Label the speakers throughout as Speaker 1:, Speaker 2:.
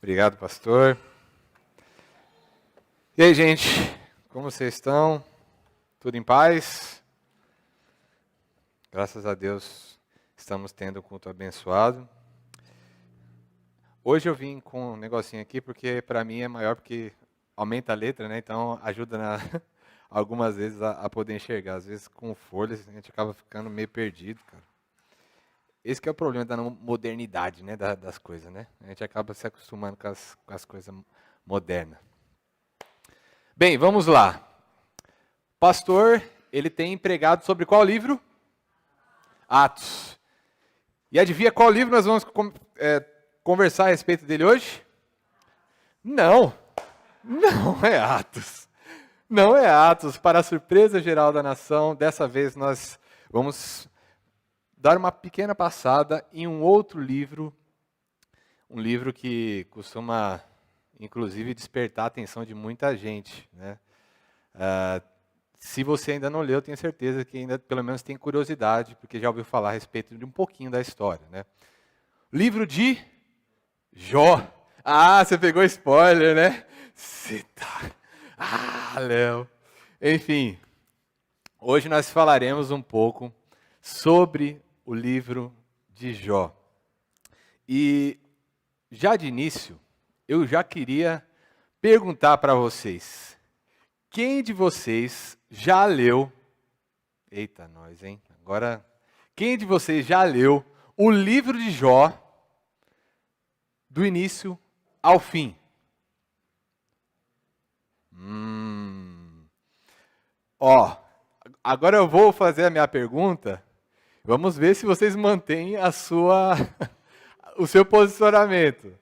Speaker 1: Obrigado, pastor. E aí, gente? Como vocês estão? Tudo em paz? Graças a Deus, estamos tendo um culto abençoado. Hoje eu vim com um negocinho aqui, porque para mim é maior, porque aumenta a letra, né? Então ajuda algumas vezes a poder enxergar. Às vezes com folhas a gente acaba ficando meio perdido, cara. Esse que é o problema da modernidade, né? Das coisas, né? A gente acaba se acostumando com as coisas modernas. Bem, vamos lá. Pastor, ele tem pregado sobre qual livro? Atos. E adivinha qual livro nós vamos conversar a respeito dele hoje? Não é Atos. Não é Atos. Para a surpresa geral da nação, dessa vez nós vamos dar uma pequena passada em um outro livro, um livro que costuma, inclusive, despertar a atenção de muita gente, né? Se você ainda não leu, tenho certeza que ainda pelo menos tem curiosidade, porque já ouviu falar a respeito de um pouquinho da história, né? Livro de Jó. Ah, você pegou spoiler, né? Você tá... Ah, Léo. Enfim, hoje nós falaremos um pouco sobre o livro de Jó. E já de início, eu já queria perguntar para vocês: quem de vocês já leu... Eita, nós, hein? Agora, quem de vocês já leu o livro de Jó do início ao fim? Ó, agora eu vou fazer a minha pergunta. Vamos ver se vocês mantêm o seu posicionamento.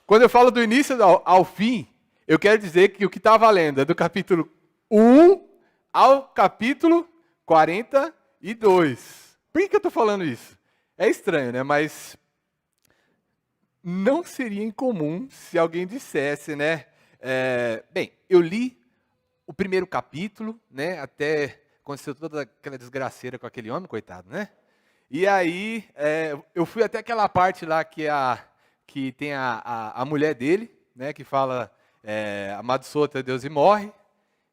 Speaker 1: Quando eu falo do início ao fim, eu quero dizer que o que está valendo é do capítulo 1 ao capítulo 42. Por que eu estou falando isso? É estranho, né? Mas não seria incomum se alguém dissesse, né? Bem, eu li o primeiro capítulo, né? Até aconteceu toda aquela desgraceira com aquele homem, coitado, né? E aí eu fui até aquela parte lá que tem a mulher dele, né? Que fala amaldiçoa teu Deus e morre.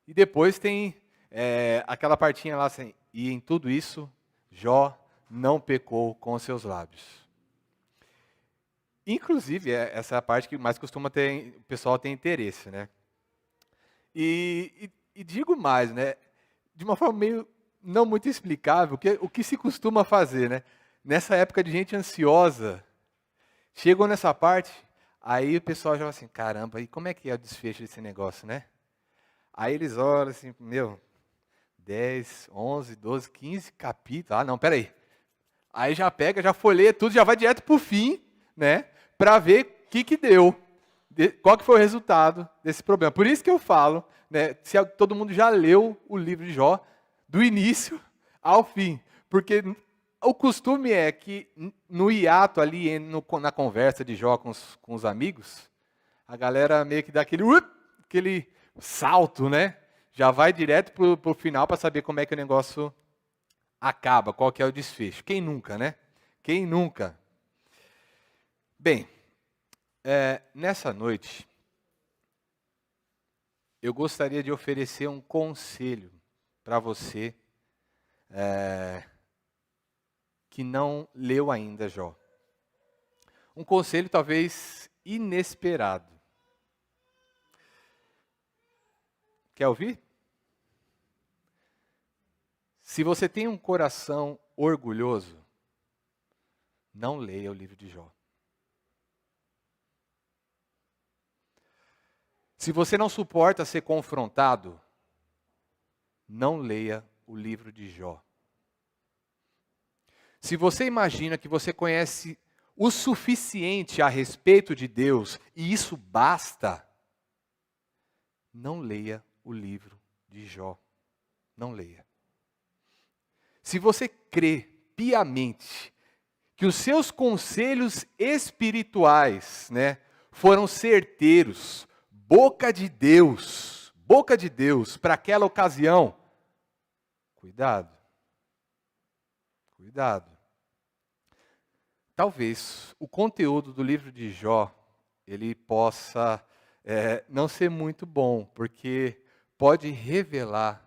Speaker 1: E depois tem aquela partinha lá assim, e em tudo isso Jó não pecou com os seus lábios. Inclusive, essa é a parte que mais costuma ter, o pessoal tem interesse, né? E digo mais, né? De uma forma meio não muito explicável, o que se costuma fazer, né? Nessa época de gente ansiosa, chegam nessa parte, aí o pessoal já fala assim, caramba, e como é que é o desfecho desse negócio, né? Aí eles olham assim, 10, 11, 12, 15 capítulos, não, peraí. Aí já pega, já folheia tudo, já vai direto pro fim, né? Para ver o que deu, qual que foi o resultado desse problema. Por isso que eu falo, né? Se todo mundo já leu o livro de Jó, do início ao fim. Porque o costume é que no hiato ali, na conversa de Jó com os amigos, a galera meio que dá aquele salto, né? Já vai direto pro final para saber como é que o negócio acaba, qual que é o desfecho. Quem nunca, né? Quem nunca? Bem, nessa noite, eu gostaria de oferecer um conselho para você que não leu ainda Jó. Um conselho talvez inesperado. Quer ouvir? Se você tem um coração orgulhoso, não leia o livro de Jó. Se você não suporta ser confrontado, não leia o livro de Jó. Se você imagina que você conhece o suficiente a respeito de Deus e isso basta, não leia o livro de Jó. Não leia. Se você crê piamente que os seus conselhos espirituais, né, foram certeiros, boca de Deus para aquela ocasião, cuidado. Talvez o conteúdo do livro de Jó ele possa não ser muito bom, porque pode revelar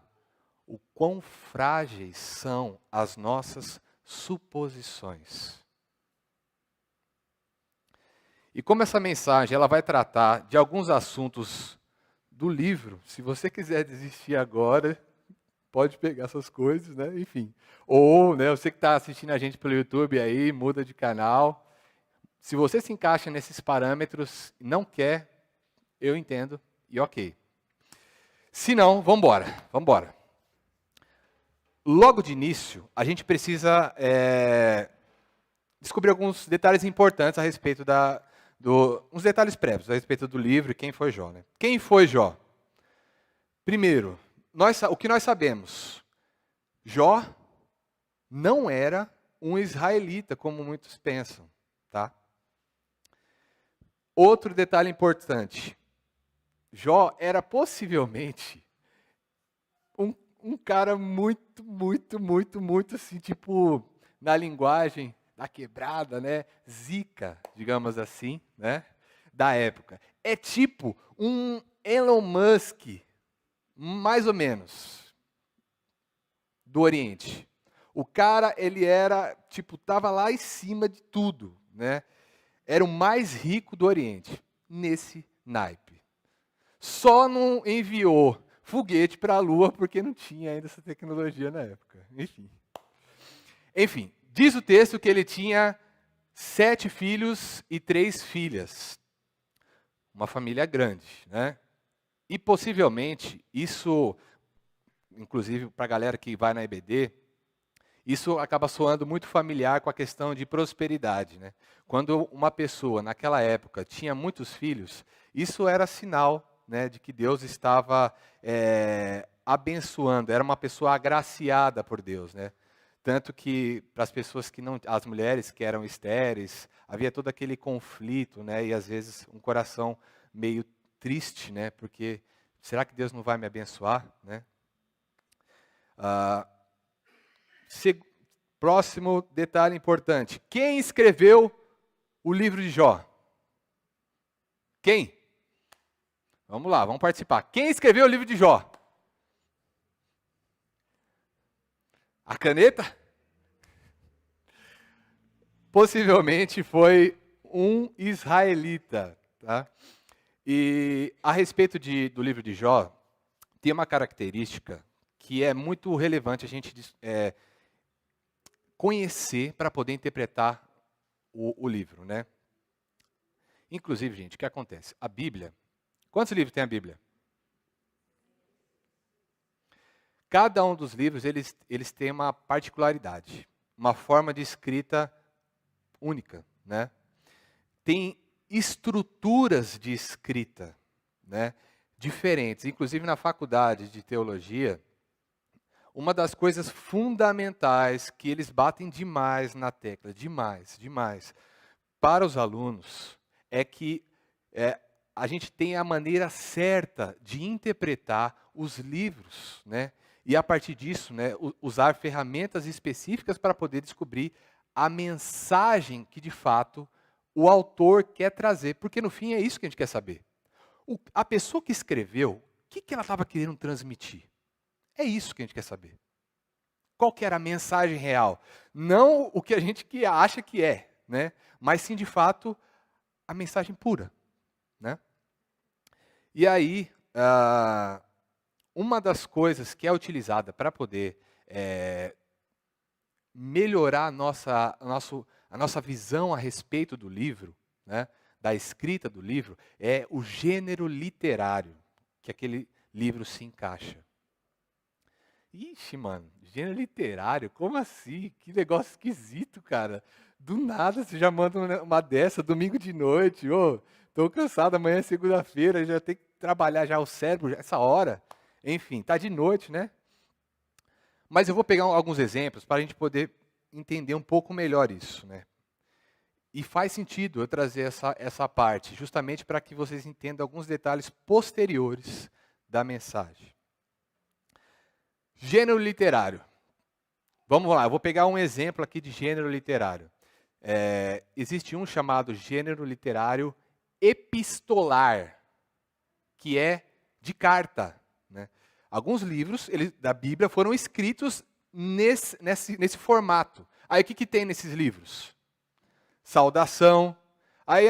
Speaker 1: o quão frágeis são as nossas suposições. E como essa mensagem ela vai tratar de alguns assuntos do livro, se você quiser desistir agora, pode pegar essas coisas, né? Enfim. Ou, né, você que está assistindo a gente pelo YouTube aí, muda de canal. Se você se encaixa nesses parâmetros e não quer, eu entendo e ok. Se não, vamos embora. Logo de início, a gente precisa descobrir alguns detalhes importantes a respeito uns detalhes prévios a respeito do livro e quem foi Jó. Né? Quem foi Jó? Primeiro, o que nós sabemos? Jó não era um israelita, como muitos pensam. Tá? Outro detalhe importante. Jó era possivelmente um cara muito, assim, tipo, na linguagem da quebrada, né? Zica, digamos assim, né? Da época. É tipo um Elon Musk, mais ou menos, do Oriente. O cara, ele era, tipo, tava lá em cima de tudo, né? Era o mais rico do Oriente, nesse naipe. Só não enviou foguete para a Lua porque não tinha ainda essa tecnologia na época. Enfim, diz o texto que ele tinha 7 filhos e 3 filhas. Uma família grande, né? E possivelmente, isso, inclusive para a galera que vai na EBD, isso acaba soando muito familiar com a questão de prosperidade, né? Quando uma pessoa, naquela época, tinha muitos filhos, isso era sinal, né, de que Deus estava abençoando, era uma pessoa agraciada por Deus, né? Tanto que para as pessoas que não, as mulheres que eram estéreis, havia todo aquele conflito, né? E às vezes um coração meio triste, né? Porque será que Deus não vai me abençoar, né? Próximo detalhe importante. Quem escreveu o livro de Jó? Quem? Vamos lá, vamos participar. Quem escreveu o livro de Jó? A caneta? Possivelmente foi um israelita. Tá? E a respeito do livro de Jó, tem uma característica que é muito relevante a gente conhecer para poder interpretar o livro, né? Inclusive, gente, o que acontece? A Bíblia, quantos livros tem a Bíblia? Cada um dos livros, eles têm uma particularidade, uma forma de escrita única, né? Tem estruturas de escrita, né, diferentes. Inclusive, na faculdade de teologia, uma das coisas fundamentais que eles batem demais na tecla, demais, para os alunos, é que a gente tem a maneira certa de interpretar os livros, né? E a partir disso, né, usar ferramentas específicas para poder descobrir a mensagem que de fato o autor quer trazer, porque no fim é isso que a gente quer saber. A pessoa que escreveu, o que ela estava querendo transmitir? É isso que a gente quer saber. Qual que era a mensagem real? Não o que a gente acha que é, né? Mas sim, de fato, a mensagem pura. Né? E aí, uma das coisas que é utilizada para poder melhorar a nossa visão a respeito do livro, né, da escrita do livro, é o gênero literário que aquele livro se encaixa. Ixi, mano, gênero literário? Como assim? Que negócio esquisito, cara. Do nada você já manda uma dessa, domingo de noite. Ô, tô cansado, amanhã é segunda-feira, já tem que trabalhar já o cérebro, essa hora. Enfim, tá de noite, né? Mas eu vou pegar alguns exemplos para a gente poder entender um pouco melhor isso, né? E faz sentido eu trazer essa parte, justamente para que vocês entendam alguns detalhes posteriores da mensagem. Gênero literário. Vamos lá, eu vou pegar um exemplo aqui de gênero literário. Existe um chamado gênero literário epistolar, que é de carta, né? Alguns livros da Bíblia foram escritos nesse formato. Aí o que tem nesses livros? Saudação. Aí,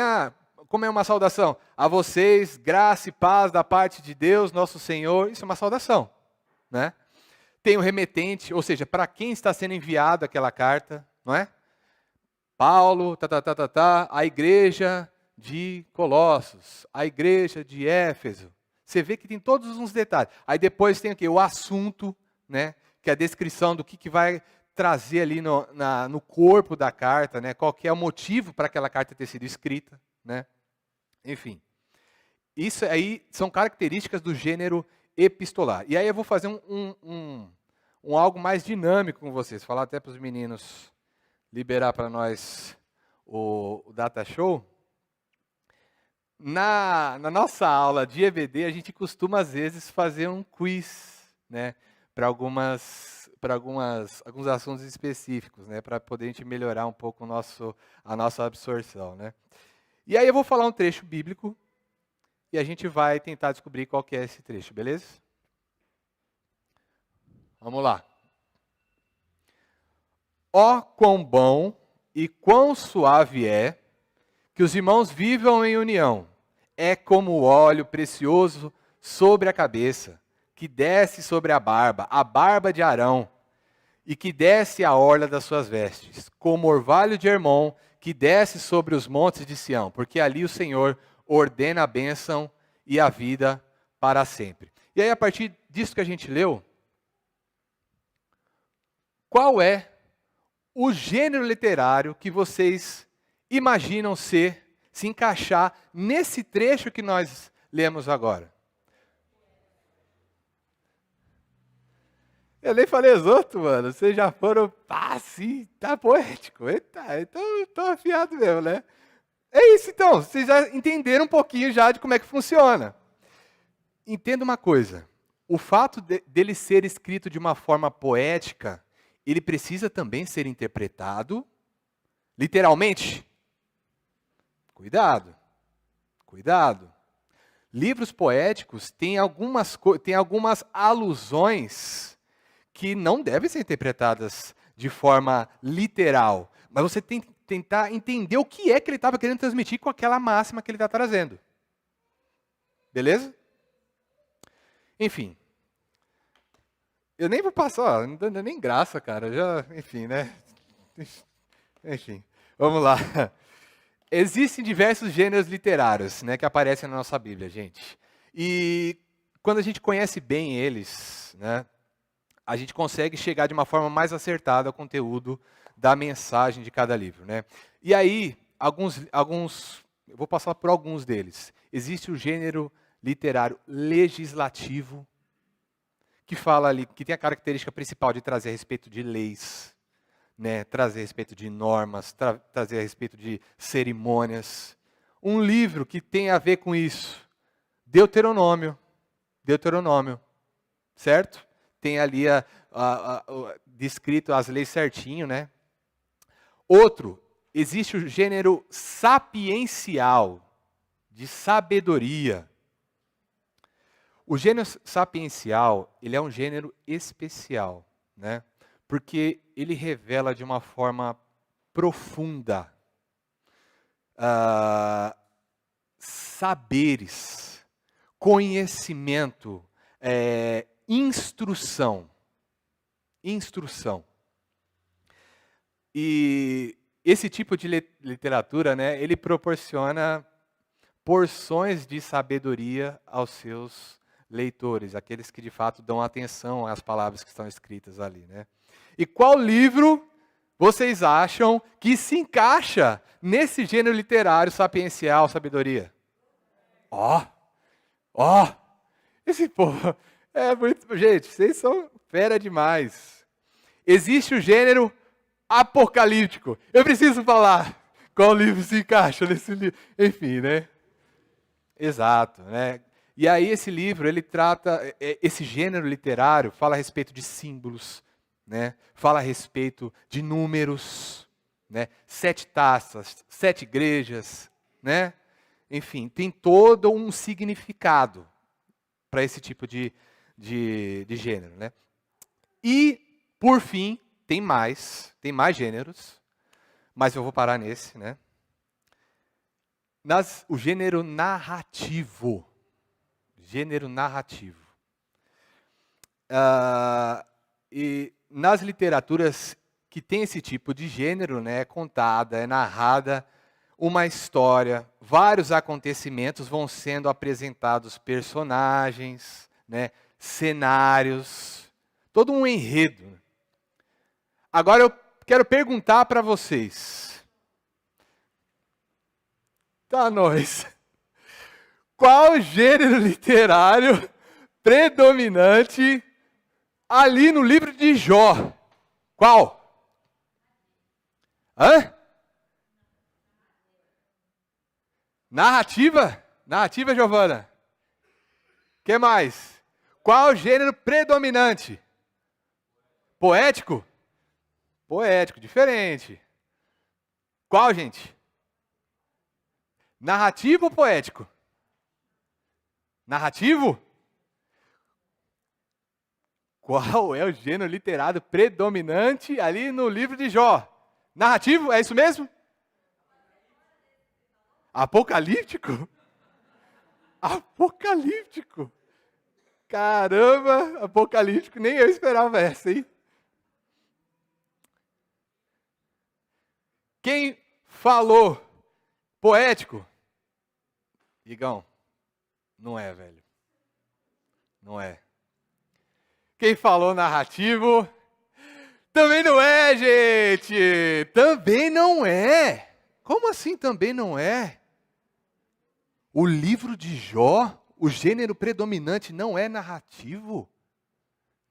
Speaker 1: como é uma saudação? A vocês, graça e paz da parte de Deus, nosso Senhor. Isso é uma saudação, né? Tem o remetente, ou seja, para quem está sendo enviado aquela carta, não é? Paulo, a igreja de Colossos, a igreja de Éfeso. Você vê que tem todos uns detalhes. Aí depois tem aqui o assunto, né? Que é a descrição do que vai trazer ali no corpo da carta, né? Qual que é o motivo para aquela carta ter sido escrita, né? Enfim, isso aí são características do gênero epistolar. E aí eu vou fazer um algo mais dinâmico com vocês, falar até para os meninos liberar para nós o Data Show. Na nossa aula de EBD, a gente costuma, às vezes, fazer um quiz, né, para alguns assuntos específicos, né, para poder a gente melhorar um pouco a nossa absorção, né. E aí eu vou falar um trecho bíblico e a gente vai tentar descobrir qual que é esse trecho, beleza? Vamos lá. Ó, quão bom e quão suave é que os irmãos vivam em união. É como o óleo precioso sobre a cabeça, que desce sobre a barba de Arão, e que desce a orla das suas vestes, como orvalho de Hermon, que desce sobre os montes de Sião, porque ali o Senhor ordena a bênção e a vida para sempre. E aí, a partir disso que a gente leu, qual é o gênero literário que vocês imaginam se encaixar nesse trecho que nós lemos agora? Eu nem falei os outros, mano. Vocês já foram, sim, tá poético. Eita, então tô afiado mesmo, né? É isso então, vocês já entenderam um pouquinho já de como é que funciona. Entenda uma coisa, o fato dele ser escrito de uma forma poética, ele precisa também ser interpretado literalmente. Cuidado, cuidado. Livros poéticos têm algumas alusões que não devem ser interpretadas de forma literal. Mas você tem que tentar entender o que é que ele estava querendo transmitir com aquela máxima que ele está trazendo. Beleza? Enfim. Eu nem vou passar, não dá nem graça, cara. Enfim, né? Enfim, vamos lá. Existem diversos gêneros literários, né, que aparecem na nossa Bíblia, gente. E quando a gente conhece bem eles, né, a gente consegue chegar de uma forma mais acertada ao conteúdo da mensagem de cada livro, né? E aí, eu vou passar por alguns deles. Existe o gênero literário legislativo, que fala ali, que tem a característica principal de trazer a respeito de leis, né, trazer a respeito de normas, trazer a respeito de cerimônias. Um livro que tem a ver com isso, Deuteronômio, certo? Tem ali descrito as leis certinho, né? Outro, existe o gênero sapiencial, de sabedoria. O gênero sapiencial, ele é um gênero especial, né? Porque ele revela de uma forma profunda saberes, conhecimento, instrução. E esse tipo de literatura, né, ele proporciona porções de sabedoria aos seus leitores, aqueles que de fato dão atenção às palavras que estão escritas ali, né? E qual livro vocês acham que se encaixa nesse gênero literário sapiencial, sabedoria? Esse povo é muito... Gente, vocês são fera demais. Existe o gênero apocalíptico. Eu preciso falar qual livro se encaixa nesse livro. Enfim, né? Exato, né? E aí esse livro, ele trata, esse gênero literário fala a respeito de símbolos, né? Fala a respeito de números, né? 7 taças, 7 igrejas, né? Enfim, tem todo um significado para esse tipo de gênero, né? E, por fim, tem mais gêneros, mas eu vou parar nesse, né? O gênero narrativo. Gênero narrativo. E nas literaturas que tem esse tipo de gênero, né, é contada, é narrada uma história, vários acontecimentos vão sendo apresentados, personagens, né, cenários, todo um enredo. Agora eu quero perguntar para vocês. Tá, nós. Qual gênero literário predominante ali no livro de Jó? Qual? Hã? Narrativa? Narrativa, Giovana? O que mais? Qual gênero predominante? Poético? Poético, diferente. Qual, gente? Narrativo ou poético? Narrativo? Qual é o gênero literário predominante ali no livro de Jó? Narrativo, é isso mesmo? Apocalíptico? Apocalíptico. Caramba, apocalíptico, nem eu esperava essa, hein? Quem falou poético? Igão, não é, velho. Não é. Quem falou narrativo? Também não é, gente! Também não é! Como assim também não é? O livro de Jó, o gênero predominante não é narrativo?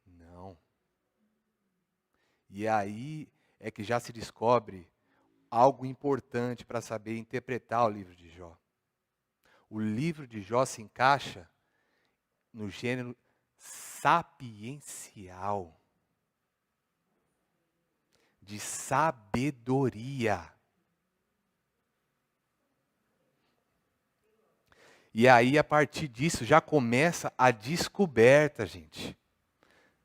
Speaker 1: Não. E aí é que já se descobre algo importante para saber interpretar o livro de Jó. O livro de Jó se encaixa no gênero sapiencial, de sabedoria. E aí, a partir disso, já começa a descoberta, gente.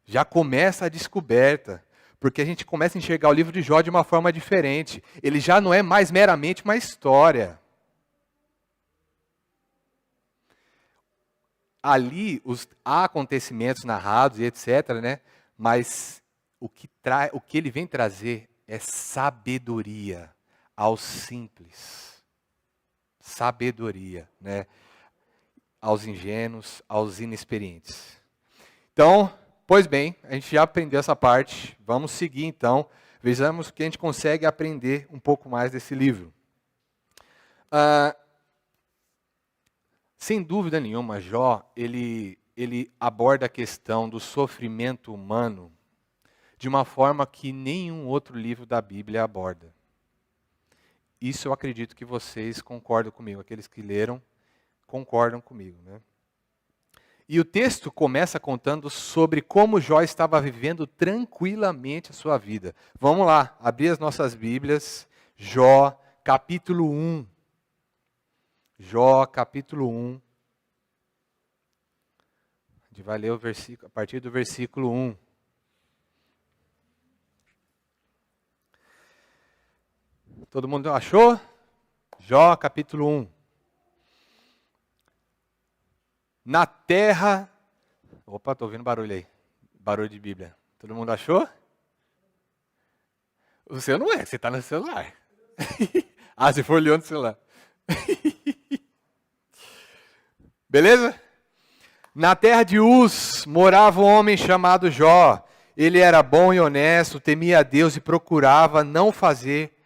Speaker 1: Já começa a descoberta. Porque a gente começa a enxergar o livro de Jó de uma forma diferente. Ele já não é mais meramente uma história. Ali, há acontecimentos narrados e etc., né? Mas o que ele vem trazer é sabedoria aos simples. Sabedoria, né? Aos ingênuos, aos inexperientes. Então, pois bem, a gente já aprendeu essa parte. Vamos seguir então. Vejamos o que a gente consegue aprender um pouco mais desse livro. Sem dúvida nenhuma, Jó, ele aborda a questão do sofrimento humano de uma forma que nenhum outro livro da Bíblia aborda. Isso eu acredito que vocês concordam comigo, aqueles que leram concordam comigo, né? E o texto começa contando sobre como Jó estava vivendo tranquilamente a sua vida. Vamos lá, abrir as nossas Bíblias, Jó, capítulo 1. Jó, capítulo 1. A gente vai ler o versículo, a partir do versículo 1. Todo mundo achou? Jó, capítulo 1. Na terra... Opa, estou ouvindo barulho aí. Barulho de Bíblia. Todo mundo achou? O seu não é, você está no celular. Ah, você for olhando no celular. Beleza? Na terra de Uz morava um homem chamado Jó. Ele era bom e honesto, temia a Deus e procurava não fazer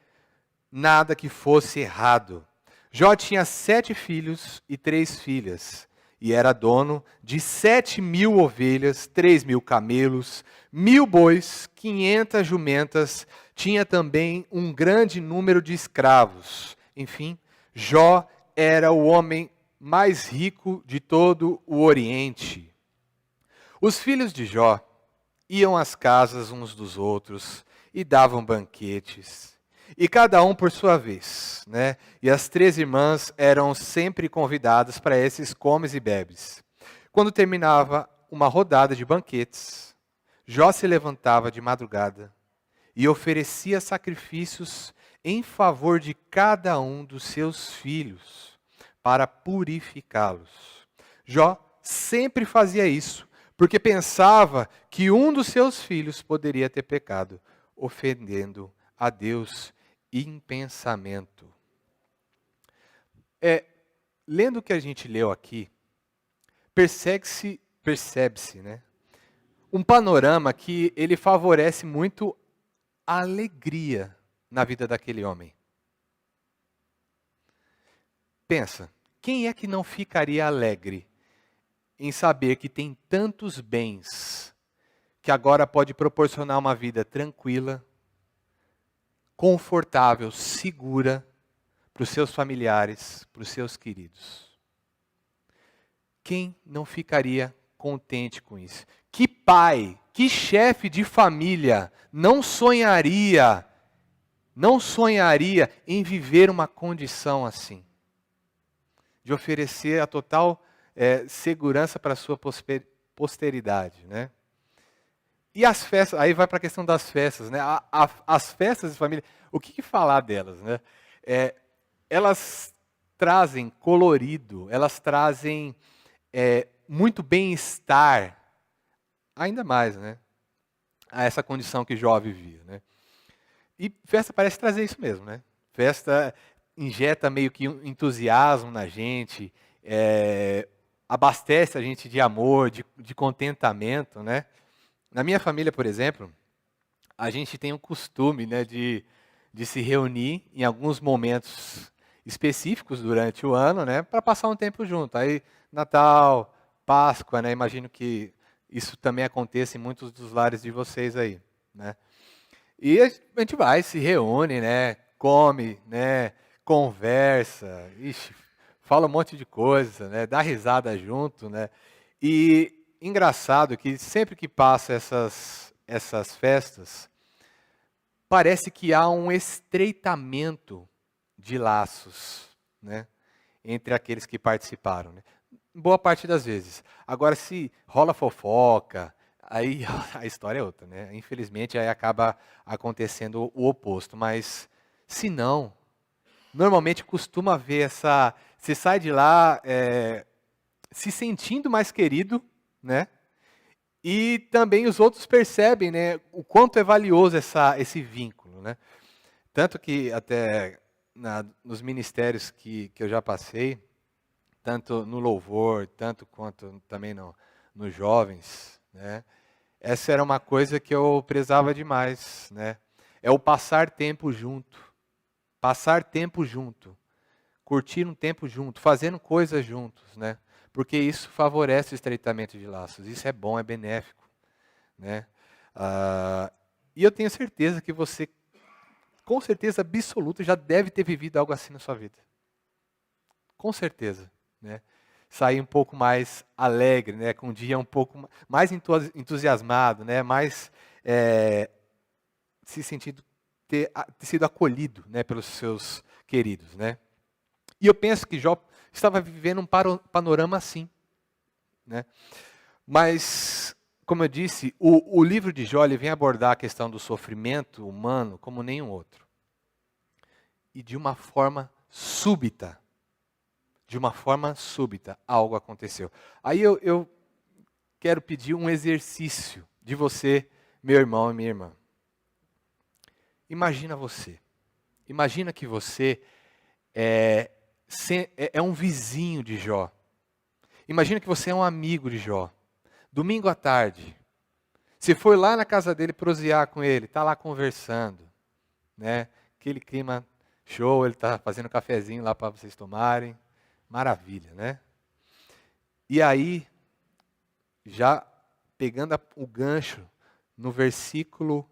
Speaker 1: nada que fosse errado. Jó tinha 7 filhos e 3 filhas. E era dono de 7.000 ovelhas, 3.000 camelos, 1.000 bois, 500 jumentas. Tinha também um grande número de escravos. Enfim, Jó era o homem mais rico de todo o Oriente. Os filhos de Jó iam às casas uns dos outros e davam banquetes. E cada um por sua vez, né? E as 3 irmãs eram sempre convidadas para esses comes e bebes. Quando terminava uma rodada de banquetes, Jó se levantava de madrugada e oferecia sacrifícios em favor de cada um dos seus filhos, para purificá-los. Jó sempre fazia isso, porque pensava que um dos seus filhos poderia ter pecado, ofendendo a Deus em pensamento. Lendo o que a gente leu aqui, percebe-se, né, um panorama que ele favorece muito a alegria na vida daquele homem. Pensa, quem é que não ficaria alegre em saber que tem tantos bens, que agora pode proporcionar uma vida tranquila, confortável, segura, para os seus familiares, para os seus queridos? Quem não ficaria contente com isso? Que pai, que chefe de família não sonharia em viver uma condição assim? De oferecer a total segurança para a sua posteridade, né? E as festas, aí vai para a questão das festas, né? As festas de família, o que falar delas, né? Elas trazem colorido, elas trazem muito bem-estar, ainda mais, né? A essa condição que Jó vivia, né? E festa parece trazer isso mesmo, né? Festa injeta meio que um entusiasmo na gente, abastece a gente de amor, de contentamento, né? Na minha família, por exemplo, a gente tem um costume, né, de se reunir em alguns momentos específicos durante o ano, né, para passar um tempo junto. Aí, Natal, Páscoa, né, imagino que isso também aconteça em muitos dos lares de vocês aí, né. E a gente vai, se reúne, né, come, né, conversa, fala um monte de coisa, né, dá risada junto, né. E engraçado que sempre que passa essas festas, parece que há um estreitamento de laços, né, entre aqueles que participaram, né? Boa parte das vezes. Agora, se rola fofoca, aí a história é outra, né? Infelizmente, aí acaba acontecendo o oposto. Mas, se não, normalmente costuma haver você sai de lá se sentindo mais querido, né? E também os outros percebem, né, o quanto é valioso esse vínculo, né? Tanto que até nos ministérios que eu já passei, tanto no louvor, tanto quanto também nos jovens, né? Essa era uma coisa que eu prezava demais, né? É o passar tempo junto. Passar tempo junto. Curtir um tempo junto, fazendo coisas juntos, né? Porque isso favorece o estreitamento de laços. Isso é bom, é benéfico, né? E eu tenho certeza que você, com certeza absoluta, já deve ter vivido algo assim na sua vida. Com certeza, né? Sair um pouco mais alegre, né? Com um dia um pouco mais entusiasmado, né? Mais se sentindo ter sido acolhido, né? Pelos seus queridos, né? E eu penso que Jó estava vivendo um panorama assim, né? Mas, como eu disse, o livro de Jó ele vem abordar a questão do sofrimento humano como nenhum outro. E de uma forma súbita. De uma forma súbita, algo aconteceu. Aí eu quero pedir um exercício de você, meu irmão e minha irmã. Imagina você. Imagina que você é um vizinho de Jó. Imagina que você é um amigo de Jó. Domingo à tarde, você foi lá na casa dele prosear com ele, está lá conversando, né? Aquele clima show, ele está fazendo um cafezinho lá para vocês tomarem. Maravilha, né? E aí, já pegando o gancho no versículo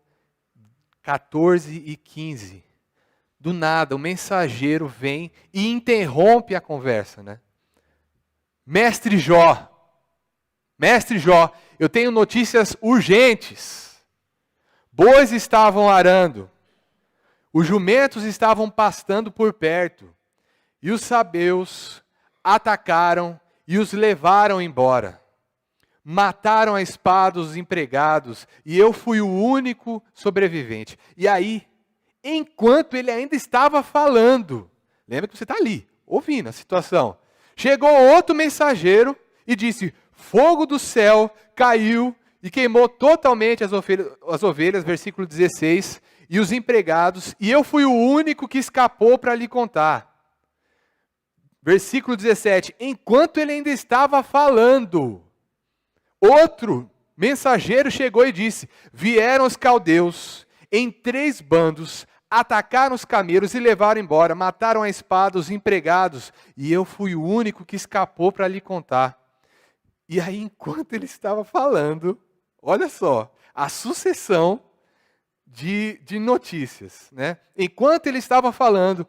Speaker 1: 14 e 15, do nada, o mensageiro vem e interrompe a conversa, né? Mestre Jó, eu tenho notícias urgentes. Bois estavam arando. Os jumentos estavam pastando por perto, e os sabeus atacaram e os levaram embora. Mataram a espada os empregados, e eu fui o único sobrevivente. E aí, enquanto ele ainda estava falando, lembra que você está ali, ouvindo a situação. Chegou outro mensageiro e disse: fogo do céu caiu e queimou totalmente as ovelhas, versículo 16, e os empregados, e eu fui o único que escapou para lhe contar. Versículo 17, enquanto ele ainda estava falando, outro mensageiro chegou e disse: vieram os caldeus em 3 bandos, atacaram os camelos e levaram embora, mataram a espada os empregados, e eu fui o único que escapou para lhe contar. E aí, enquanto ele estava falando, olha só, a sucessão de notícias, né? Enquanto ele estava falando,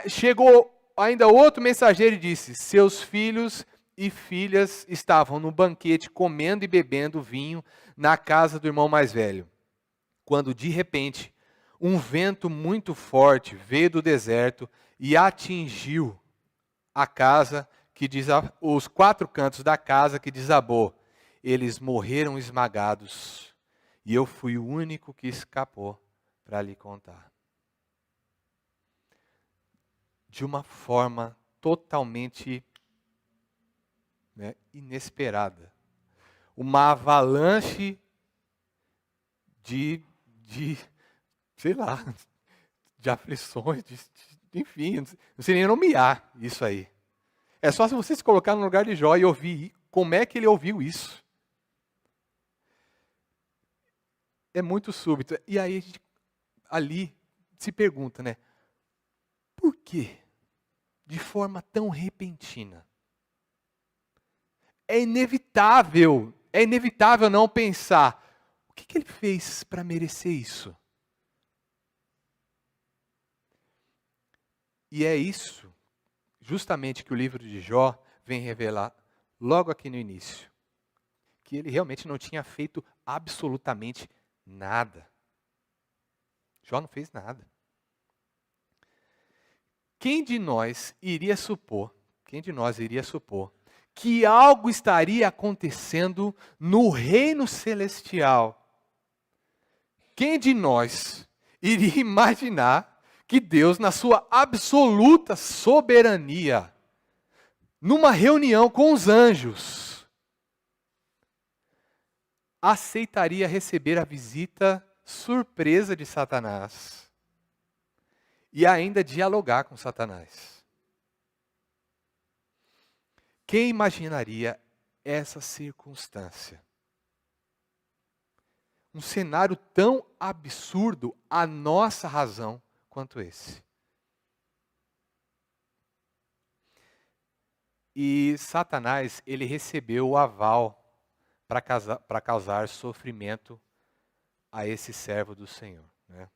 Speaker 1: chegou ainda outro mensageiro e disse: seus filhos e filhas estavam no banquete comendo e bebendo vinho na casa do irmão mais velho, quando de repente um vento muito forte veio do deserto e atingiu a casa, os 4 cantos da casa, que desabou. Eles morreram esmagados, e eu fui o único que escapou para lhe contar. De uma forma totalmente, inesperada. Uma avalanche de sei lá, de aflições, enfim, não sei nem nomear isso aí. É só se você se colocar no lugar de Jó e ouvir como é que ele ouviu isso. É muito súbito. E aí a gente ali se pergunta, né? Por quê? De forma tão repentina. É inevitável não pensar, o que ele fez para merecer isso? E é isso, justamente, que o livro de Jó vem revelar logo aqui no início. Que ele realmente não tinha feito absolutamente nada. Jó não fez nada. Quem de nós iria supor que algo estaria acontecendo no reino celestial? Quem de nós iria imaginar que Deus, na sua absoluta soberania, numa reunião com os anjos, aceitaria receber a visita surpresa de Satanás e ainda dialogar com Satanás? Quem imaginaria essa circunstância? Um cenário tão absurdo à nossa razão quanto esse. E Satanás, ele recebeu o aval para causar sofrimento a esse servo do Senhor, né?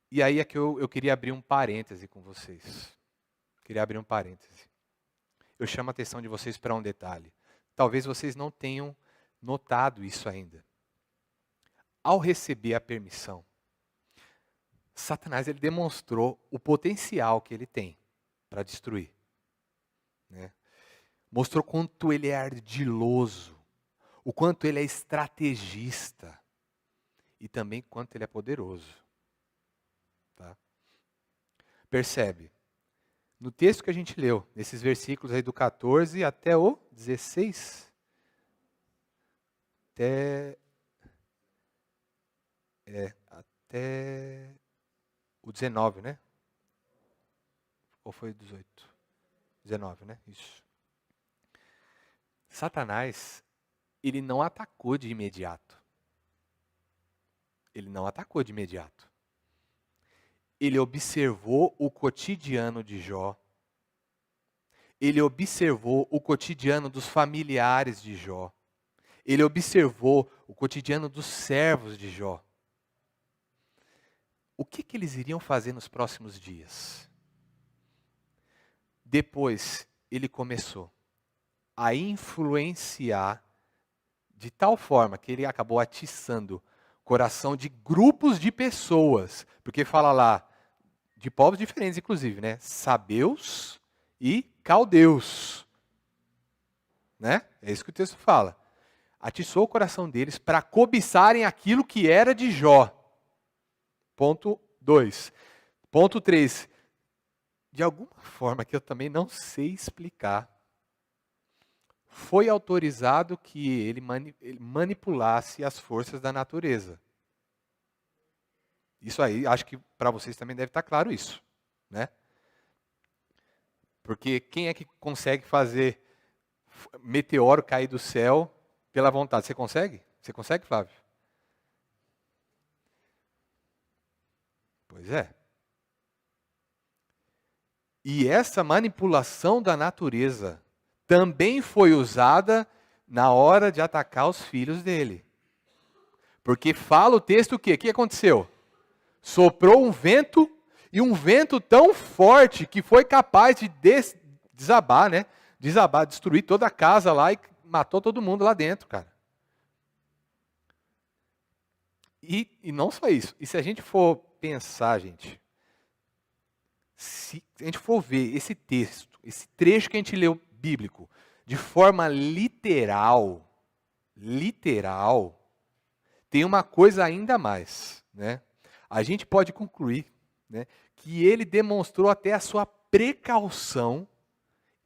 Speaker 1: E aí é que eu queria abrir um parêntese com vocês. Eu chamo a atenção de vocês para um detalhe. Talvez vocês não tenham notado isso ainda. Ao receber a permissão, Satanás, ele demonstrou o potencial que ele tem para destruir, né? Mostrou quanto ele é ardiloso, o quanto ele é estrategista e também quanto ele é poderoso. Tá? Percebe? No texto que a gente leu, nesses versículos aí do 14 até o 16, até o 19, né? Ou foi 18? 19, né? Isso. Satanás, ele não atacou de imediato. Ele observou o cotidiano de Jó. Ele observou o cotidiano dos familiares de Jó. Ele observou o cotidiano dos servos de Jó. O que eles iriam fazer nos próximos dias? Depois, ele começou a influenciar de tal forma que ele acabou atiçando o coração de grupos de pessoas. Porque fala lá, de povos diferentes, inclusive, né? Sabeus e caldeus, né? É isso que o texto fala. Atiçou o coração deles para cobiçarem aquilo que era de Jó. Ponto 2. Ponto 3. De alguma forma que eu também não sei explicar, foi autorizado que ele manipulasse as forças da natureza. Isso aí, acho que para vocês também deve estar claro isso, né? Porque quem é que consegue fazer meteoro cair do céu pela vontade? Você consegue? Você consegue, Flávio? Pois é. E essa manipulação da natureza também foi usada na hora de atacar os filhos dele. Porque fala o texto o quê? O que aconteceu? Soprou um vento, e um vento tão forte que foi capaz de desabar, né? Desabar, destruir toda a casa lá e matou todo mundo lá dentro, cara. E não só isso. E se a gente for pensar, gente, se a gente for ver esse texto, esse trecho que a gente leu bíblico, de forma literal, tem uma coisa ainda mais, né? A gente pode concluir, né, que ele demonstrou até a sua precaução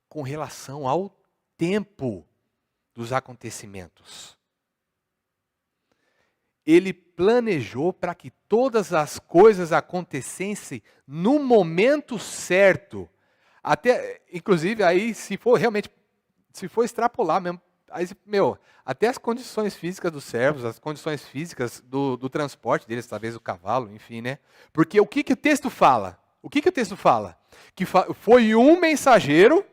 Speaker 1: com relação ao tempo dos acontecimentos. Ele planejou para que todas as coisas acontecessem no momento certo. Até, inclusive, aí, se for realmente, se for extrapolar mesmo, aí, até as condições físicas dos servos, as condições físicas do transporte deles, talvez o cavalo, enfim, né? Porque o que o texto fala? O que o texto fala? Que foi um mensageiro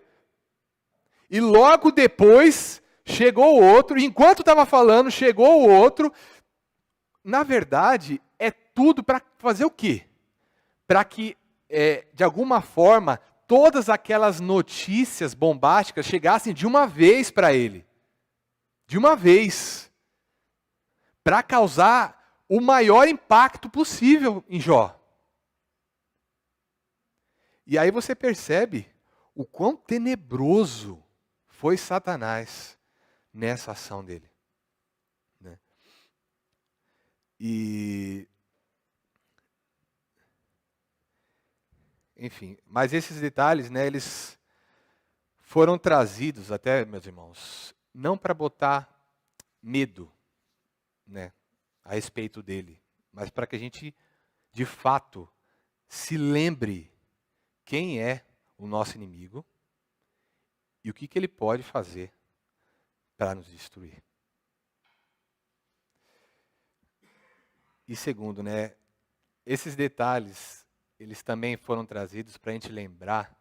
Speaker 1: e logo depois chegou o outro, e enquanto estava falando, chegou o outro. Na verdade, é tudo para fazer o quê? Para que, de alguma forma, todas aquelas notícias bombásticas chegassem de uma vez para ele. De uma vez. Para causar o maior impacto possível em Jó. E aí você percebe o quão tenebroso foi Satanás nessa ação dele. Né? Enfim, mas esses detalhes, né, eles foram trazidos até, meus irmãos, não para botar medo, né, a respeito dele, mas para que a gente, de fato, se lembre quem é o nosso inimigo e o que ele pode fazer para nos destruir. E segundo, né, esses detalhes, eles também foram trazidos para a gente lembrar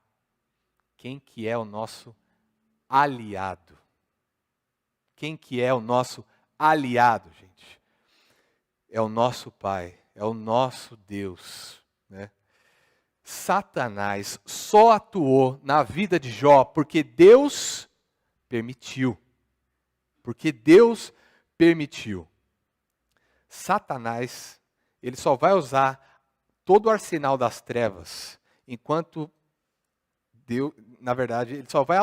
Speaker 1: quem que é o nosso aliado. Quem que é o nosso aliado, gente? É o nosso Pai, é o nosso Deus, né? Satanás só atuou na vida de Jó porque Deus permitiu. Porque Deus permitiu. Satanás, ele só vai usar todo o arsenal das trevas enquanto Deus, na verdade, ele só vai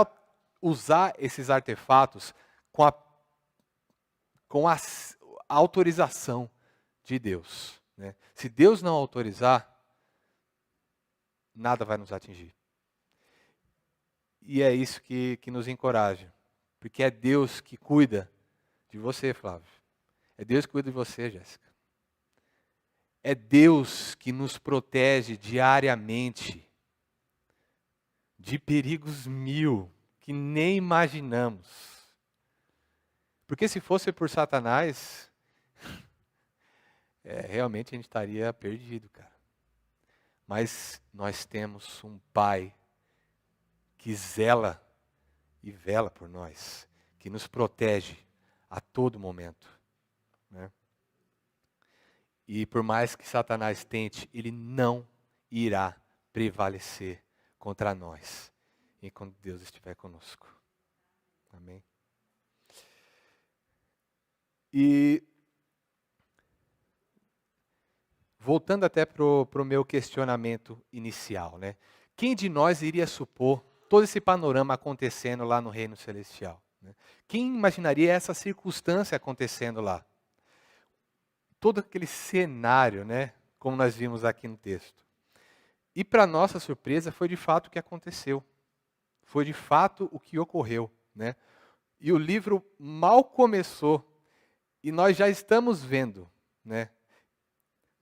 Speaker 1: usar esses artefatos com a autorização de Deus. Né? Se Deus não autorizar, nada vai nos atingir. E é isso que nos encoraja. Porque é Deus que cuida de você, Flávio. É Deus que cuida de você, Jéssica. É Deus que nos protege diariamente de perigos mil que nem imaginamos. Porque se fosse por Satanás, realmente a gente estaria perdido, cara. Mas nós temos um Pai que zela e vela por nós, que nos protege a todo momento. Né? E por mais que Satanás tente, ele não irá prevalecer contra nós, enquanto Deus estiver conosco. Amém? E voltando até para o meu questionamento inicial, né? Quem de nós iria supor todo esse panorama acontecendo lá no reino celestial? Né? Quem imaginaria essa circunstância acontecendo lá? Todo aquele cenário, né? Como nós vimos aqui no texto. E para nossa surpresa, foi de fato o que aconteceu. Foi de fato o que ocorreu, né? E o livro mal começou e nós já estamos vendo, né?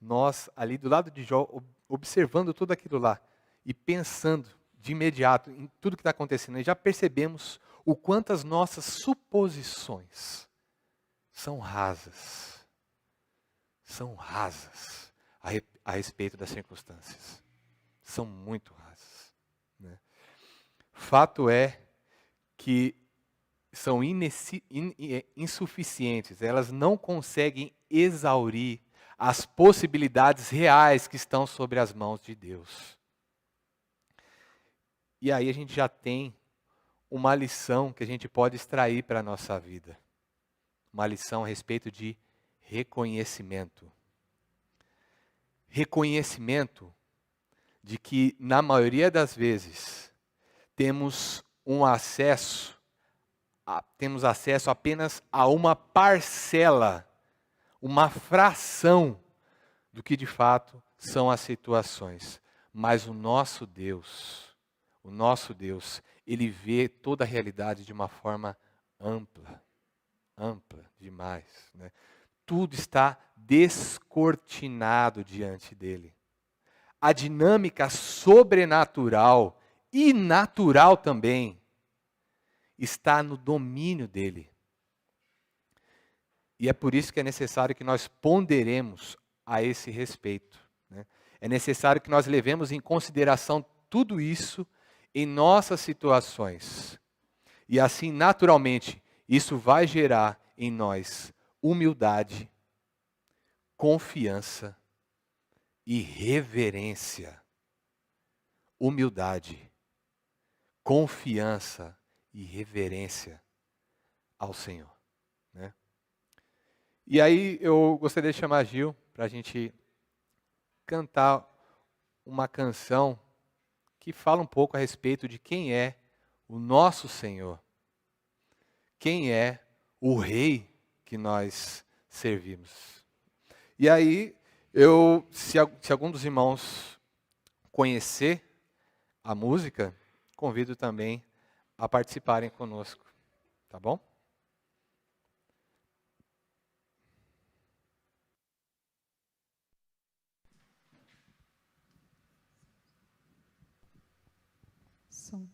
Speaker 1: Nós ali do lado de Jó, observando tudo aquilo lá e pensando de imediato em tudo que está acontecendo, e já percebemos o quanto as nossas suposições são rasas. São rasas a respeito das circunstâncias. São muito rasas. Né? Fato é que são insuficientes, elas não conseguem exaurir as possibilidades reais que estão sobre as mãos de Deus. E aí a gente já tem uma lição que a gente pode extrair para a nossa vida. Uma lição a respeito de reconhecimento. Reconhecimento de que, na maioria das vezes, temos acesso apenas a uma parcela, uma fração do que de fato são as situações. Mas o nosso Deus, Ele vê toda a realidade de uma forma ampla demais. Né? Tudo está descortinado diante dele. A dinâmica sobrenatural e natural também está no domínio dele. E é por isso que é necessário que nós ponderemos a esse respeito. Né? É necessário que nós levemos em consideração tudo isso em nossas situações. E assim, naturalmente, isso vai gerar em nós humildade, confiança e reverência. Humildade, confiança e reverência ao Senhor. Né? E aí eu gostaria de chamar a Gil para a gente cantar uma canção que fala um pouco a respeito de quem é o nosso Senhor. Quem é o Rei que nós servimos. E aí, se algum dos irmãos conhecer a música, convido também a participarem conosco. Tá bom?
Speaker 2: Som.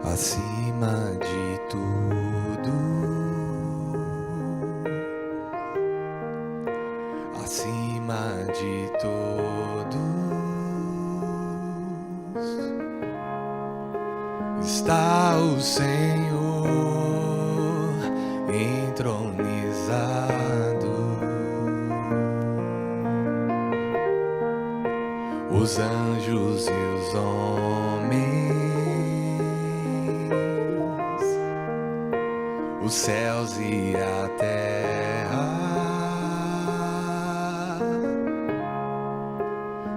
Speaker 3: Acima de tudo, acima de todos, está o Senhor entronizado. Os anjos e os homens, os céus e a terra,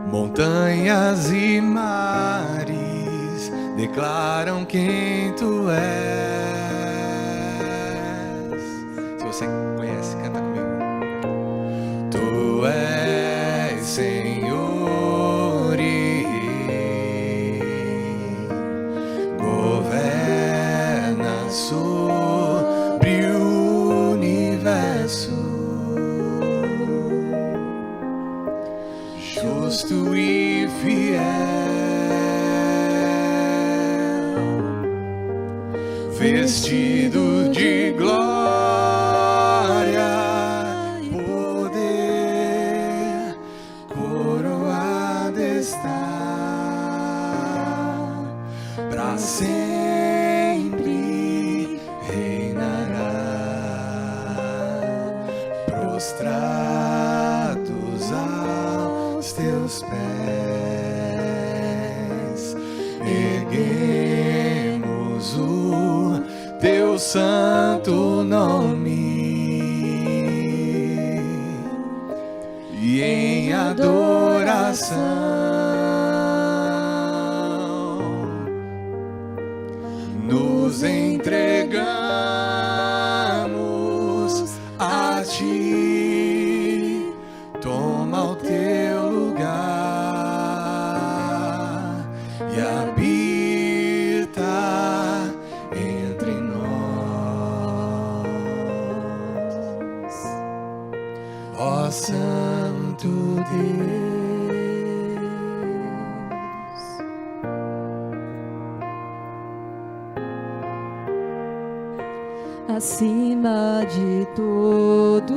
Speaker 3: montanhas e mares declaram quem tu és. Se você conhece, canta comigo. Tu és Senhor e Rei, governa sobre o universo, justo e fiel, vestido de glória e poder, coroado está para sempre reinará, prostrados aos teus pés, erguemos o teu santo nome e em adoração nos entregamos a ti. Toma o teu lugar e habita entre nós, ó Santo Deus.
Speaker 2: Acima de todos,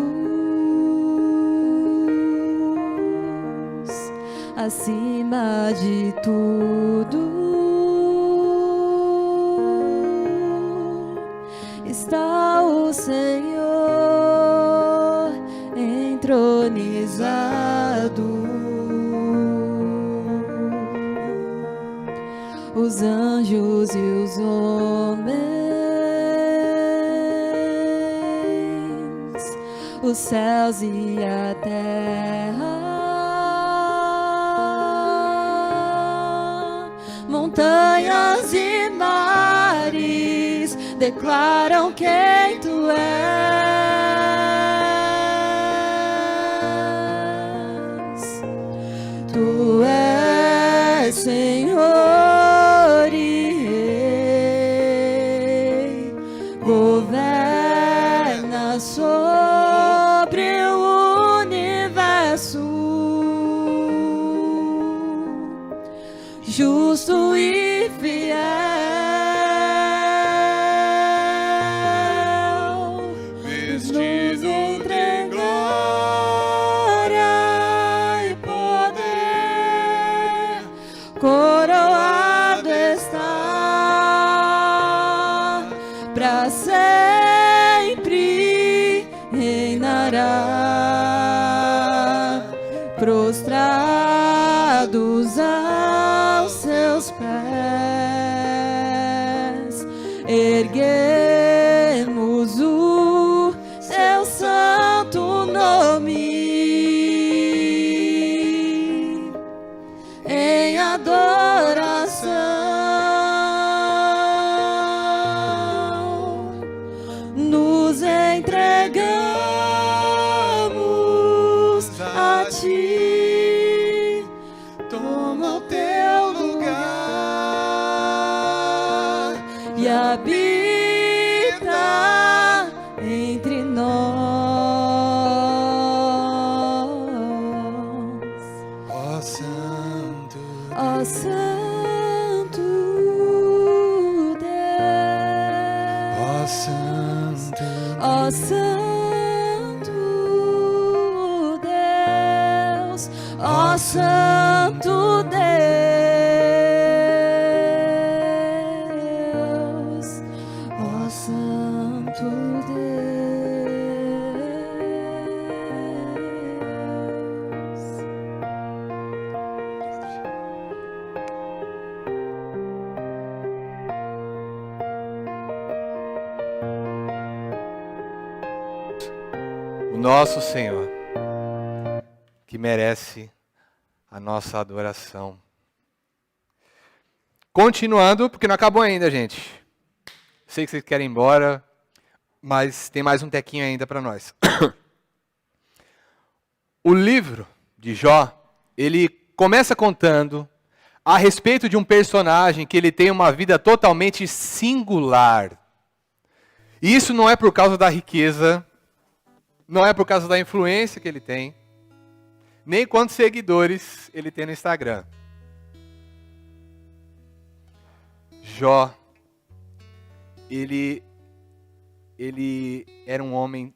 Speaker 2: acima de tudo, está o Senhor entronizado. Os anjos e os homens, os céus e a terra, montanhas e mares declaram quem tu és. Tu és Senhor e Rei, governa sobre o universo, justo e fiel,
Speaker 3: Vestido de glória e poder,
Speaker 2: coroado está para sempre reinará, prostrados aos seus pés, erguemos o seu santo nome em adoração, nos entregamos a ti.
Speaker 3: toma o teu lugar
Speaker 2: E habita entre nós,
Speaker 3: ó Santo
Speaker 2: ó Santo
Speaker 3: ó
Speaker 2: Deus,
Speaker 3: Santo
Speaker 2: ó Santo Deus, ó Santo Deus, ó Santo Deus.
Speaker 1: O nosso Senhor, que merece a nossa adoração. Continuando, porque não acabou ainda, gente. Sei que vocês querem ir embora, mas tem mais um tequinho ainda para nós. O livro de Jó, ele começa contando a respeito de um personagem que ele tem uma vida totalmente singular. E isso não é por causa da riqueza, não é por causa da influência que ele tem, nem quantos seguidores ele tem no Instagram. Jó, ele era um homem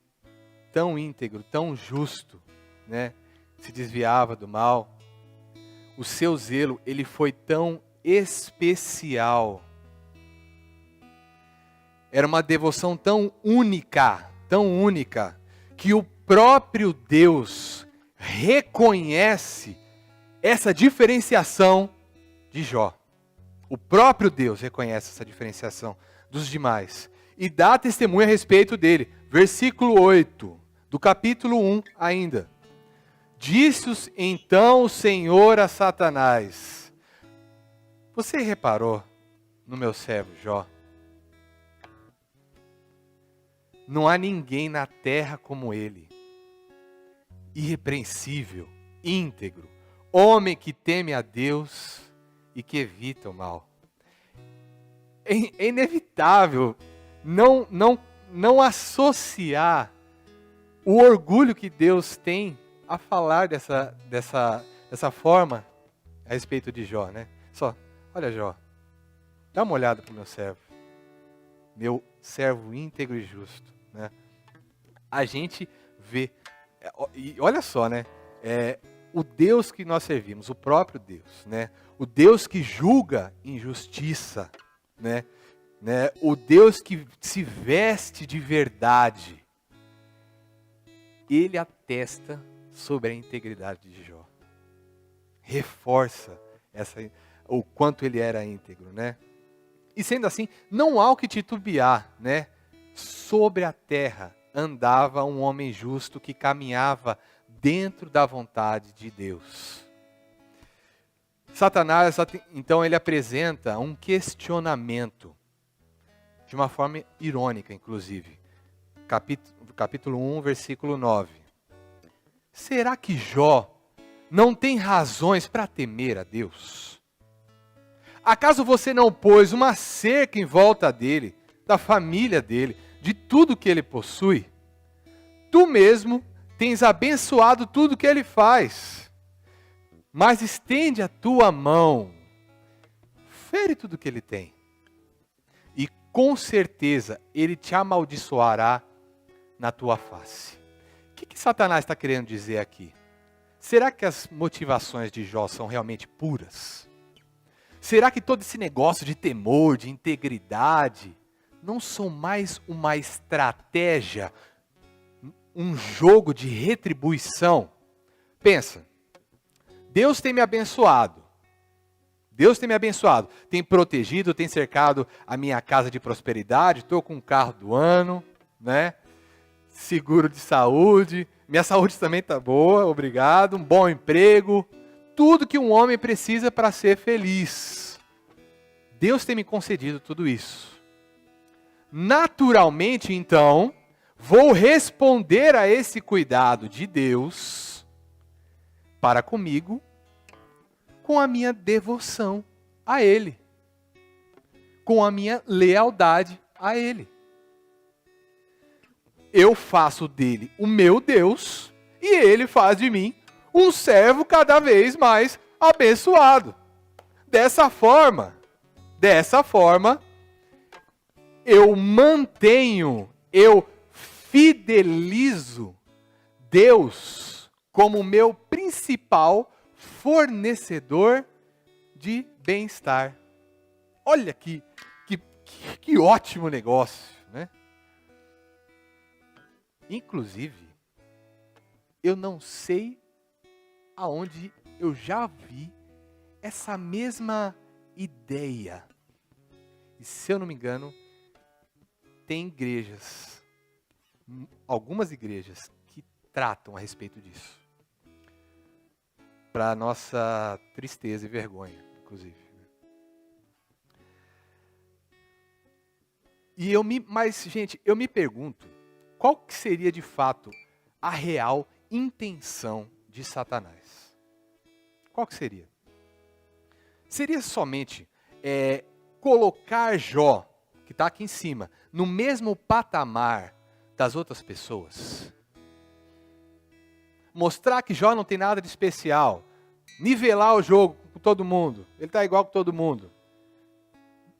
Speaker 1: tão íntegro, tão justo, né? Se desviava do mal. O seu zelo, ele foi tão especial. Era uma devoção tão única, que o próprio Deus reconhece essa diferenciação de Jó. O próprio Deus reconhece essa diferenciação dos demais e dá testemunho a respeito dele. Versículo 8, do capítulo 1 ainda. Disse então o Senhor a Satanás: você reparou no meu servo Jó? Não há ninguém na terra como ele. Irrepreensível, íntegro, homem que teme a Deus e que evita o mal. É inevitável não associar o orgulho que Deus tem a falar dessa forma a respeito de Jó, né? Olha Jó, dá uma olhada para o meu servo íntegro e justo, né? A gente vê, e olha só, né? O Deus que nós servimos, o próprio Deus, né? O Deus que julga injustiça, né? O Deus que se veste de verdade, ele atesta sobre a integridade de Jó. Reforça o quanto ele era íntegro, né? E sendo assim, não há o que titubear, né? Sobre a terra andava um homem justo que caminhava dentro da vontade de Deus. Satanás, então, ele apresenta um questionamento, de uma forma irônica, inclusive. Capítulo 1, versículo 9. Será que Jó não tem razões para temer a Deus? Acaso você não pôs uma cerca em volta dele, da família dele, de tudo que ele possui? Tu mesmo tens abençoado tudo que ele faz. Mas estende a tua mão, fere tudo que ele tem. E com certeza ele te amaldiçoará na tua face. O que Satanás está querendo dizer aqui? Será que as motivações de Jó são realmente puras? Será que todo esse negócio de temor, de integridade, não são mais uma estratégia, um jogo de retribuição? Pensa, Deus tem me abençoado. Tem protegido, tem cercado a minha casa de prosperidade, estou com o carro do ano, né? Seguro de saúde, minha saúde também está boa, obrigado, um bom emprego, tudo que um homem precisa para ser feliz. Deus tem me concedido tudo isso. Naturalmente, então, vou responder a esse cuidado de Deus para comigo com a minha devoção a Ele, com a minha lealdade a Ele. Eu faço dele o meu Deus e ele faz de mim um servo cada vez mais abençoado. Dessa forma, eu fidelizo Deus como meu principal fornecedor de bem-estar. Olha que ótimo negócio, né? Inclusive, eu não sei aonde eu já vi essa mesma ideia. E se eu não me engano, tem igrejas, algumas igrejas, que tratam a respeito disso. Para nossa tristeza e vergonha, inclusive. Mas, gente, eu me pergunto, qual que seria de fato a real intenção de Satanás? Qual que seria? Seria somente colocar Jó, que está aqui em cima, no mesmo patamar das outras pessoas? Mostrar que Jó não tem nada de especial, nivelar o jogo com todo mundo, ele está igual com todo mundo.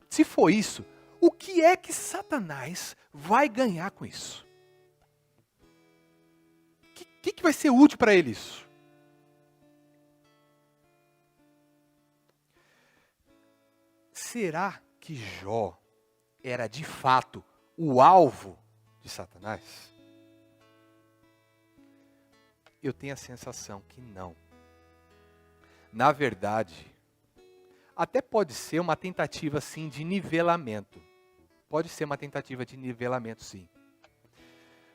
Speaker 1: Se for isso,
Speaker 4: O que é que Satanás vai ganhar com isso? O que vai ser útil para ele isso? Será que Jó era de fato o alvo de Satanás? Eu tenho a sensação que não. Na verdade, até pode ser uma tentativa sim de nivelamento. Pode ser uma tentativa de nivelamento sim.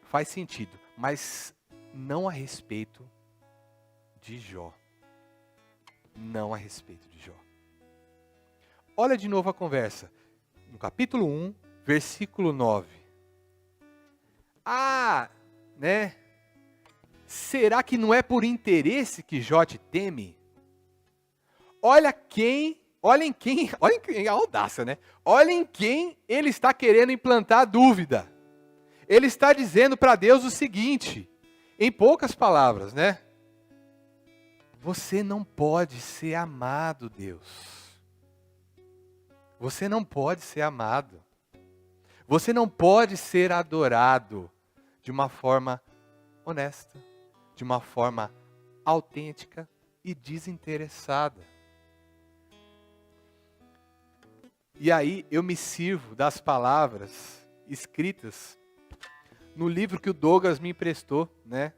Speaker 4: Faz sentido, mas não a respeito de Jó. Não a respeito de Jó. Olha de novo a conversa. No capítulo 1, versículo 9. Será que não é por interesse que Jó te teme? Olhem quem, a audácia, né? Olhem quem ele está querendo implantar dúvida. Ele está dizendo para Deus o seguinte, em poucas palavras, né? Você não pode ser amado, Deus. Você não pode ser amado. Você não pode ser adorado de uma forma honesta, de uma forma autêntica e desinteressada. E aí eu me sirvo das palavras escritas no livro que o Douglas me emprestou, né?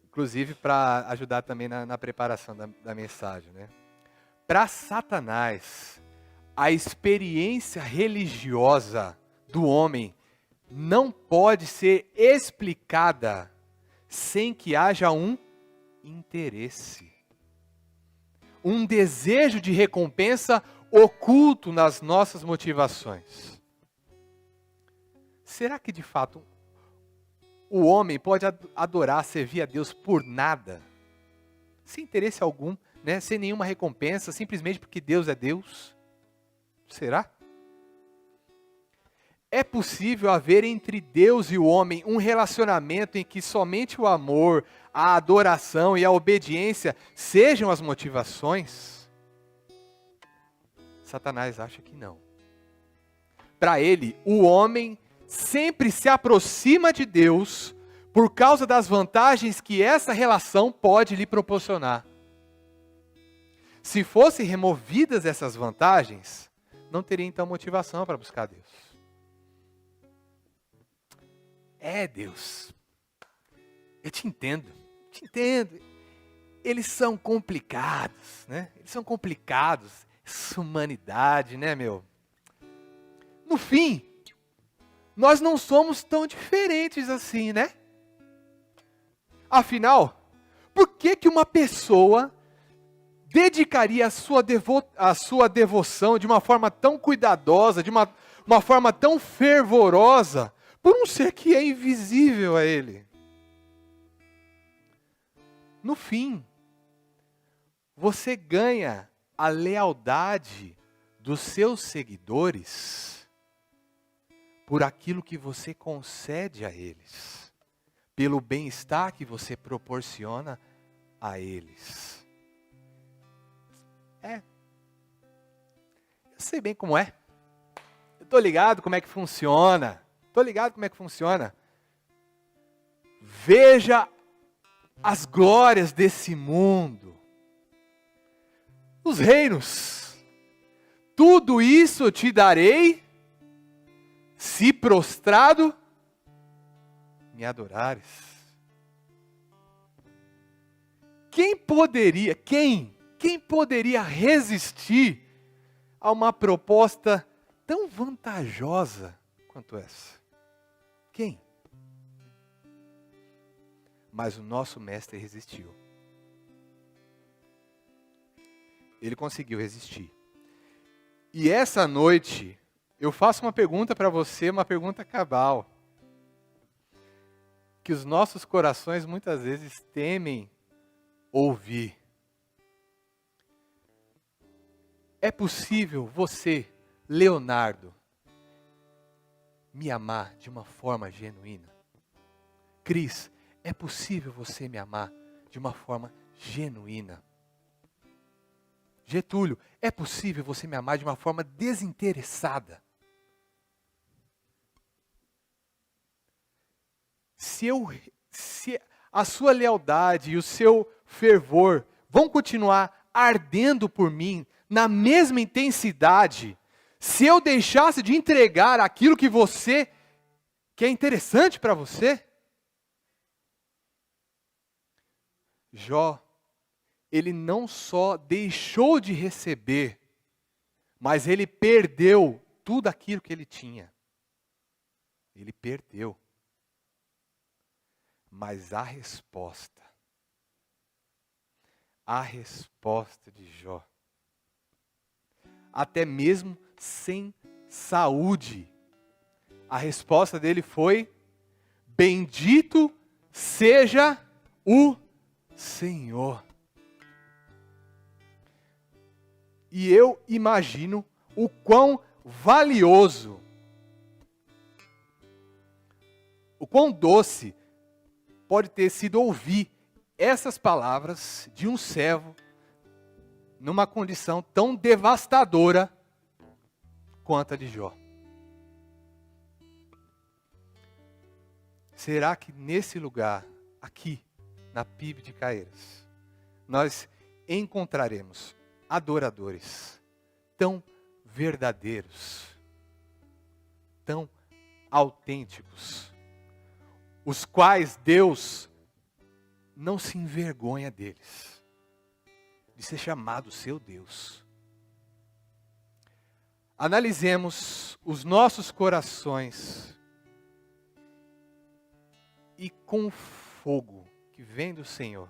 Speaker 4: Inclusive para ajudar também na preparação da mensagem, né? Para Satanás, a experiência religiosa do homem não pode ser explicada sem que haja um interesse. Um desejo de recompensa oculto nas nossas motivações. Será que de fato o homem pode adorar, servir a Deus por nada? Sem interesse algum, né? Sem nenhuma recompensa, simplesmente porque Deus é Deus? Será? É possível haver entre Deus e o homem um relacionamento em que somente o amor, a adoração e a obediência sejam as motivações? Satanás acha que não. Para ele, o homem sempre se aproxima de Deus por causa das vantagens que essa relação pode lhe proporcionar. Se fossem removidas essas vantagens, não teria então motivação para buscar Deus. Deus, eu te entendo. Eles são complicados, né? Eles são complicados. Essa humanidade, né, meu? No fim, nós não somos tão diferentes assim, né? Afinal, por que uma pessoa dedicaria a sua devoção de uma forma tão cuidadosa, de uma forma tão fervorosa, por um ser que é invisível a ele? No fim, você ganha a lealdade dos seus seguidores por aquilo que você concede a eles, pelo bem-estar que você proporciona a eles. Eu sei bem como é. Eu estou ligado como é que funciona. Veja as glórias desse mundo. Os reinos. Tudo isso eu te darei, se prostrado me adorares. Quem poderia resistir a uma proposta tão vantajosa quanto essa? Quem? Mas o nosso mestre resistiu. Ele conseguiu resistir. E essa noite, eu faço uma pergunta para você, uma pergunta cabal, que os nossos corações muitas vezes temem ouvir. É possível você, Leonardo, me amar de uma forma genuína? Cris, é possível você me amar de uma forma genuína? Getúlio, é possível você me amar de uma forma desinteressada? se a sua lealdade e o seu fervor vão continuar ardendo por mim na mesma intensidade, se eu deixasse de entregar aquilo que é interessante para você? Jó, ele não só deixou de receber, mas ele perdeu tudo aquilo que ele tinha. Ele perdeu. Mas a resposta de Jó, até mesmo sem saúde, a resposta dele foi: bendito seja o Senhor. E eu imagino o quão valioso, o quão doce pode ter sido ouvir essas palavras de um servo numa condição tão devastadora quanto a de Jó. Será que nesse lugar, aqui, na PIB de Caieiras, nós encontraremos adoradores tão verdadeiros, tão autênticos, os quais Deus não se envergonha deles, de ser chamado seu Deus? Analisemos os nossos corações e com o fogo que vem do Senhor,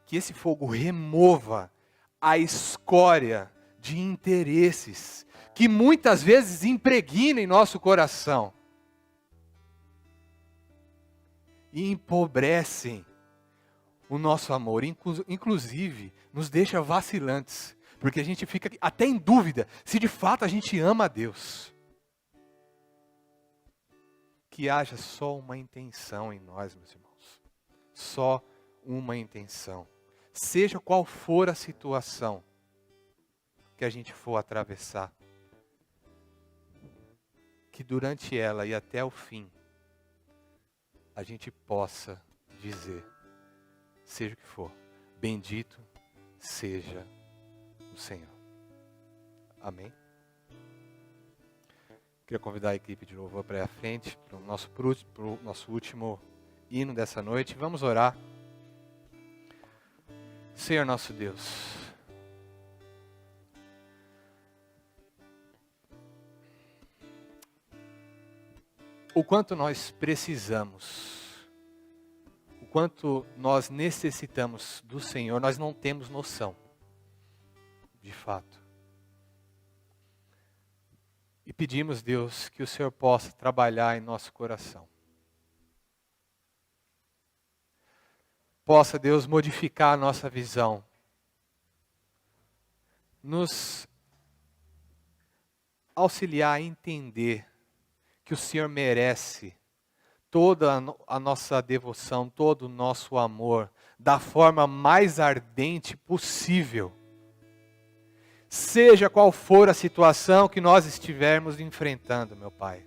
Speaker 4: que esse fogo remova a escória de interesses que muitas vezes impregna em nosso coração e empobrecem o nosso amor, inclusive nos deixa vacilantes, porque a gente fica até em dúvida se de fato a gente ama a Deus. Que haja só uma intenção em nós, meus irmãos. Só uma intenção. Seja qual for a situação que a gente for atravessar, que durante ela e até o fim, a gente possa dizer, seja o que for, bendito seja o Senhor. Amém? Queria convidar a equipe de louvor para ir à frente, para o nosso último hino dessa noite. Vamos orar. Senhor nosso Deus, o quanto nós precisamos, o quanto nós necessitamos do Senhor, nós não temos noção, de fato. E pedimos, Deus, que o Senhor possa trabalhar em nosso coração. Possa, Deus, modificar a nossa visão. Nos auxiliar a entender que o Senhor merece toda a nossa devoção, todo o nosso amor, da forma mais ardente possível. Seja qual for a situação que nós estivermos enfrentando, meu Pai.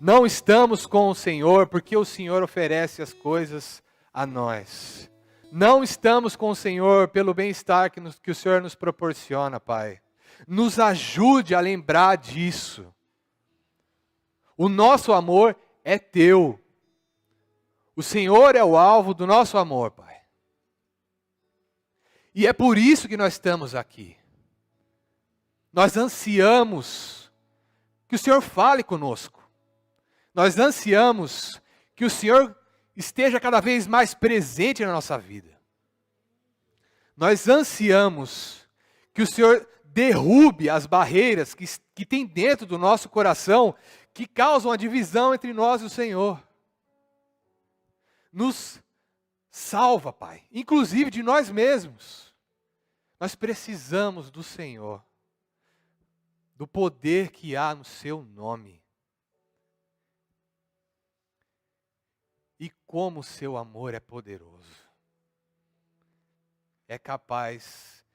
Speaker 4: Não estamos com o Senhor porque o Senhor oferece as coisas a nós. Não estamos com o Senhor pelo bem-estar que o Senhor nos proporciona, Pai. Nos ajude a lembrar disso. O nosso amor é teu. O Senhor é o alvo do nosso amor, Pai. E é por isso que nós estamos aqui. Nós ansiamos que o Senhor fale conosco. Nós ansiamos que o Senhor esteja cada vez mais presente na nossa vida. Nós ansiamos que o Senhor derrube as barreiras que tem dentro do nosso coração, que causam a divisão entre nós e o Senhor. Nos salva, Pai, inclusive de nós mesmos. Nós precisamos do Senhor, do poder que há no seu nome. E como o seu amor é poderoso. É capaz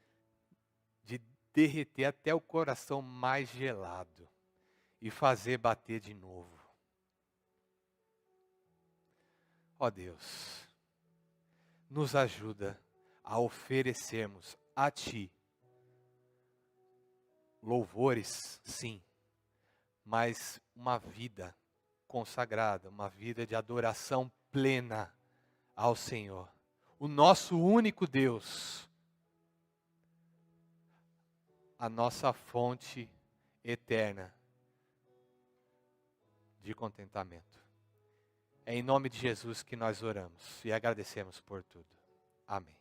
Speaker 4: de derreter até o coração mais gelado e fazer bater de novo. Ó Deus, nos ajuda a oferecermos a Ti louvores, sim, mas uma vida consagrada, uma vida de adoração plena ao Senhor, o nosso único Deus, a nossa fonte eterna de contentamento. É em nome de Jesus que nós oramos e agradecemos por tudo. Amém.